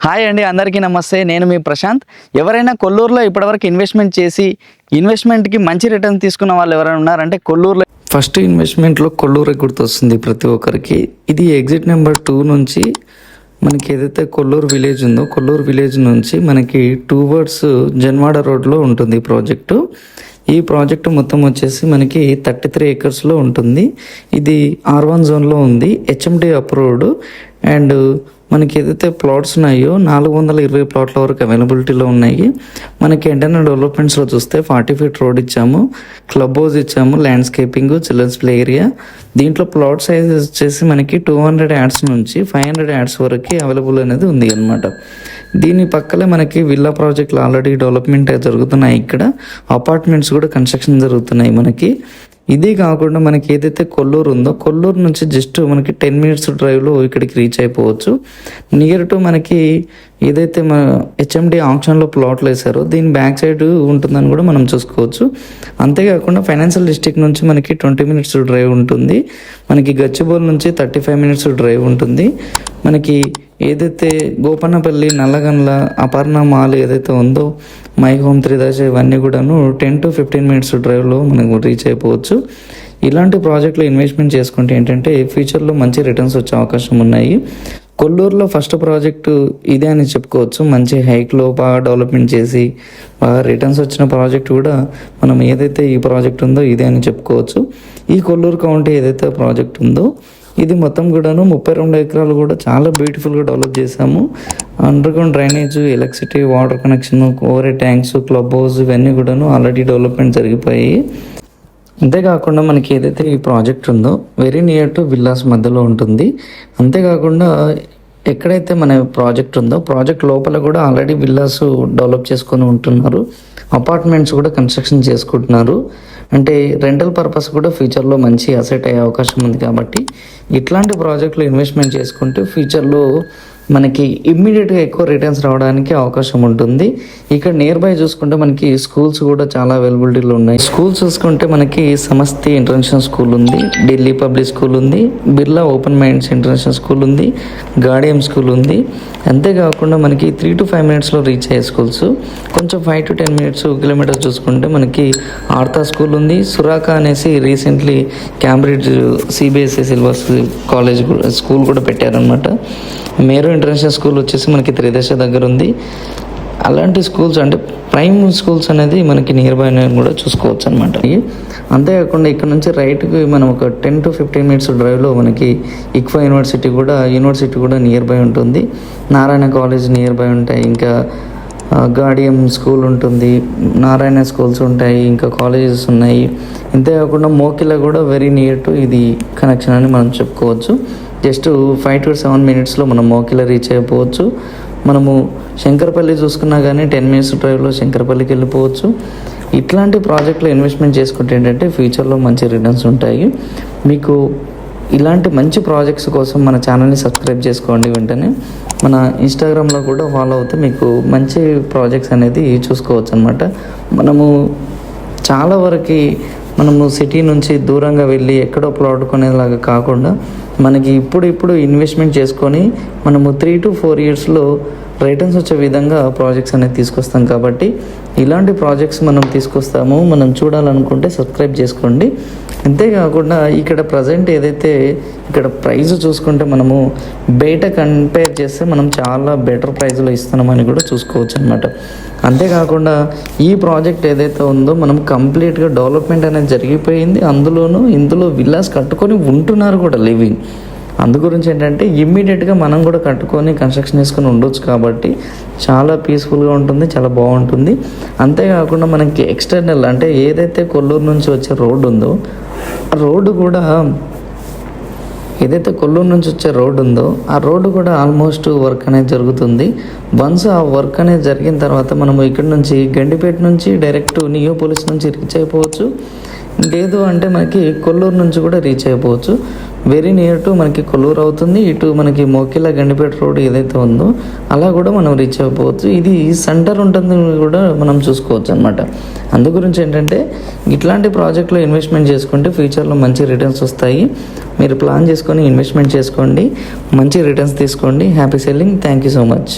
Hi అండి, అందరికీ నమస్తే. నేను మీ ప్రశాంత్. ఎవరైనా కొల్లూరులో ఇప్పటివరకు ఇన్వెస్ట్మెంట్ చేసి ఇన్వెస్ట్మెంట్కి మంచి రిటర్న్ తీసుకున్న వాళ్ళు ఎవరైనా ఉన్నారంటే కొల్లూరులో ఫస్ట్ ఇన్వెస్ట్మెంట్లో కొల్లూరు గుర్తొస్తుంది ప్రతి ఒక్కరికి. ఇది ఎగ్జిట్ నెంబర్ 2 నుంచి మనకి ఏదైతే కొల్లూరు విలేజ్ ఉందో కొల్లూరు విలేజ్ నుంచి మనకి టువర్డ్స్ జన్వాడ రోడ్లో ఉంటుంది ఈ ప్రాజెక్టు. ఈ ప్రాజెక్టు మొత్తం వచ్చేసి మనకి 33 ఏకర్స్లో ఉంటుంది. ఇది R1 జోన్లో ఉంది, హెచ్ఎండి అప్రూవ్డ్. అండ్ మనకి ఏదైతే ప్లాట్స్ ఉన్నాయో 420 ప్లాట్ల వరకు అవైలబిలిటీలో ఉన్నాయి. మనకి ఏంటంటే డెవలప్మెంట్స్లో చూస్తే 40 ఫీట్ రోడ్ ఇచ్చాము, క్లబ్ హౌస్ ఇచ్చాము, ల్యాండ్స్కేపింగ్, చిల్డ్రన్స్ ప్లే ఏరియా. దీంట్లో ప్లాట్ సైజ్ వచ్చేసి మనకి 200 యాడ్స్ నుంచి 500 యాడ్స్ వరకు అవైలబుల్ అనేది ఉంది అనమాట. దీని పక్కలే మనకి విల్లా ప్రాజెక్టులు ఆల్రెడీ డెవలప్మెంట్ జరుగుతున్నాయి. ఇక్కడ అపార్ట్మెంట్స్ కూడా కన్స్ట్రక్షన్ జరుగుతున్నాయి మనకి. ఇదే కాకుండా మనకి ఏదైతే కొల్లూరు ఉందో కొల్లూరు నుంచి జస్ట్ మనకి 10 మినిట్స్ డ్రైవ్లో ఇక్కడికి రీచ్ అయిపోవచ్చు. నియర్ టు మనకి ఏదైతే మన హెచ్ఎండి ఆప్షన్లో ప్లాట్లు వేసారో దీని బ్యాక్ సైడ్ ఉంటుందని కూడా మనం చూసుకోవచ్చు. అంతేకాకుండా ఫైనాన్షియల్ డిస్ట్రిక్ట్ నుంచి మనకి 20 మినిట్స్ డ్రైవ్ ఉంటుంది. మనకి గచ్చిబౌలి నుంచి 35 మినిట్స్ డ్రైవ్ ఉంటుంది. మనకి ఏదైతే గోపన్నపల్లి, నల్లగండ్ల, అపర్ణ మాల్ ఏదైతే ఉందో, మై హోమ్, త్రిదశ, ఇవన్నీ కూడాను 10 to 15 మినిట్స్ డ్రైవ్లో మనకు రీచ్ అయిపోవచ్చు. ఇలాంటి ప్రాజెక్టులో ఇన్వెస్ట్మెంట్ చేసుకుంటే ఏంటంటే ఫ్యూచర్లో మంచి రిటర్న్స్ వచ్చే అవకాశం ఉన్నాయి. కొల్లూరులో ఫస్ట్ ప్రాజెక్టు ఇదే అని చెప్పుకోవచ్చు. మంచి హైక్లో బాగా డెవలప్మెంట్ చేసి బాగా రిటర్న్స్ వచ్చిన ప్రాజెక్ట్ కూడా మనం ఏదైతే ఈ ప్రాజెక్ట్ ఉందో ఇదే అని చెప్పుకోవచ్చు. ఈ కొల్లూరు కౌంటీ ఏదైతే ప్రాజెక్ట్ ఉందో ఇది మొత్తం కూడాను 32 ఎకరాలు కూడా చాలా బ్యూటిఫుల్గా డెవలప్ చేశాము. Under ground drainage, electricity, water connection, over tanks, club house ఇవన్నీ కూడాను ఆల్రెడీ డెవలప్మెంట్ జరిగిపోయాయి. అంతేకాకుండా మనకి ఏదైతే ఈ ప్రాజెక్ట్ ఉందో వెరీ నియర్ టు విల్లాస్ మధ్యలో ఉంటుంది. అంతేకాకుండా ఎక్కడైతే మన ప్రాజెక్ట్ ఉందో ప్రాజెక్ట్ లోపల కూడా ఆల్రెడీ విల్లాస్ డెవలప్ చేసుకొని ఉంటున్నారు, అపార్ట్మెంట్స్ కూడా కన్స్ట్రక్షన్ చేసుకుంటున్నారు. అంటే రెంటల్ పర్పస్ కూడా ఫ్యూచర్లో మంచి అసెట్ అయ్యే అవకాశం ఉంది. కాబట్టి ఇట్లాంటి ప్రాజెక్టులు ఇన్వెస్ట్మెంట్ చేసుకుంటే ఫ్యూచర్లో మనకి ఇమ్మీడియట్గా ఎక్కువ రిటర్న్స్ రావడానికి అవకాశం ఉంటుంది. ఇక్కడ నియర్ బై చూసుకుంటే మనకి స్కూల్స్ కూడా చాలా అవైలబిలిటీలో ఉన్నాయి. స్కూల్స్ చూసుకుంటే మనకి సమస్తి ఇంటర్నేషనల్ స్కూల్ ఉంది, ఢిల్లీ పబ్లిక్ స్కూల్ ఉంది, Birla open minds international school ఉంది, గాడియం స్కూల్ ఉంది. అంతేకాకుండా మనకి 3 to 5 మినిట్స్లో రీచ్ అయ్యే స్కూల్స్, కొంచెం 5 to 10 కిలోమీటర్స్ చూసుకుంటే మనకి ఆర్తా స్కూల్ ఉంది. సురాకా అనేసి recently Cambridge CBSE syllabus college school కూడా పెట్టారనమాట. మేరు ఇంటర్నేషనల్ స్కూల్ వచ్చేసి మనకి త్రిదశ దగ్గర ఉంది. అలాంటి స్కూల్స్ అంటే ప్రైమ్ స్కూల్స్ అనేది మనకి నియర్ బై కూడా చూసుకోవచ్చు అనమాట. అంతేకాకుండా ఇక్కడ నుంచి రైట్కి మనం ఒక 10 to 15 మినిట్స్ డ్రైవ్లో మనకి ఇక్ఫా యూనివర్సిటీ కూడా నియర్ బై ఉంటుంది. నారాయణ కాలేజ్ నియర్ బై ఉంటాయి, ఇంకా గాడియం స్కూల్ ఉంటుంది, నారాయణ స్కూల్స్ ఉంటాయి, ఇంకా కాలేజెస్ ఉన్నాయి. అంతేకాకుండా మోకిలా కూడా వెరీ నియర్ టు ఇది కనెక్షన్ అని మనం చెప్పుకోవచ్చు. జస్ట్ 5 to 7 మినిట్స్లో మనం మోకిలా రీచ్ అయిపోవచ్చు. మనము శంకరపల్లి చూసుకున్నా కానీ 10 మినిట్స్ డ్రైవ్లో శంకరపల్లికి వెళ్ళిపోవచ్చు. ఇట్లాంటి ప్రాజెక్టులో ఇన్వెస్ట్మెంట్ చేసుకుంటే ఏంటంటే ఫ్యూచర్లో మంచి రిటర్న్స్ ఉంటాయి. మీకు ఇలాంటి మంచి ప్రాజెక్ట్స్ కోసం మన ఛానల్ని సబ్స్క్రైబ్ చేసుకోండి. వెంటనే మన ఇన్స్టాగ్రామ్లో కూడా ఫాలో అవుతే మీకు మంచి ప్రాజెక్ట్స్ అనేది చూసుకోవచ్చు అనమాట. మనము చాలా వరకు మనము సిటీ నుంచి దూరంగా వెళ్ళి ఎక్కడో ప్లాట్ కొనేలాగా కాకుండా మనకి ఇప్పుడు ఇన్వెస్ట్మెంట్ చేసుకొని మనము 3 to 4 ఇయర్స్లో రిటర్న్స్ వచ్చే విధంగా ప్రాజెక్ట్స్ అనేది తీసుకొస్తాం. కాబట్టి ఇలాంటి ప్రాజెక్ట్స్ మనం తీసుకొస్తాము. మనం చూడాలనుకుంటే సబ్స్క్రైబ్ చేసుకోండి. అంతేకాకుండా ఇక్కడ ప్రజెంట్ ఏదైతే ఇక్కడ ప్రైస్ చూసుకుంటే మనము బయట కంపేర్ చేస్తే మనం చాలా బెటర్ ప్రైస్లో ఇస్తున్నామని కూడా చూసుకోవచ్చు అనమాట. అంతేకాకుండా ఈ ప్రాజెక్ట్ ఏదైతే ఉందో మనం కంప్లీట్గా డెవలప్మెంట్ అనేది జరిగిపోయింది. ఇందులో విల్లాస్ కట్టుకొని ఉంటున్నారు కూడా లివింగ్. అందు గురించి ఏంటంటే ఇమ్మీడియట్గా మనం కూడా కట్టుకొని కన్స్ట్రక్షన్ చేసుకొని ఉండొచ్చు. కాబట్టి చాలా పీస్ఫుల్గా ఉంటుంది, చాలా బాగుంటుంది. అంతేకాకుండా మనకి ఎక్స్టర్నల్ అంటే ఏదైతే కొల్లూరు నుంచి వచ్చే రోడ్డు ఉందో ఆ రోడ్డు కూడా ఏదైతే కొల్లూరు నుంచి వచ్చే రోడ్డు ఉందో ఆ రోడ్డు కూడా ఆల్మోస్ట్ వర్క్ అనేది జరుగుతుంది. వన్స్ ఆ వర్క్ అనేది జరిగిన తర్వాత మనము ఇక్కడ నుంచి గండిపేట నుంచి డైరెక్ట్ నియోపోలిస్ నుంచి రీచ్ అయిపోవచ్చు. లేదు అంటే మనకి కొల్లూరు నుంచి కూడా రీచ్ అయిపోవచ్చు. వెరీ నియర్ టు మనకి కొల్లూరు అవుతుంది. ఇటు మనకి మోకిలా గండిపేట రోడ్ ఏదైతే ఉందో అలా కూడా మనం రీచ్ అయిపోవచ్చు. ఇది సెంటర్ ఉంటుంది కూడా మనం చూసుకోవచ్చు అనమాట. అందు గురించి ఏంటంటే ఇట్లాంటి ప్రాజెక్టులో ఇన్వెస్ట్మెంట్ చేసుకుంటే ఫ్యూచర్లో మంచి రిటర్న్స్ వస్తాయి. మీరు ప్లాన్ చేసుకొని ఇన్వెస్ట్మెంట్ చేసుకోండి, మంచి రిటర్న్స్ తీసుకోండి. Happy selling. Thank you so much.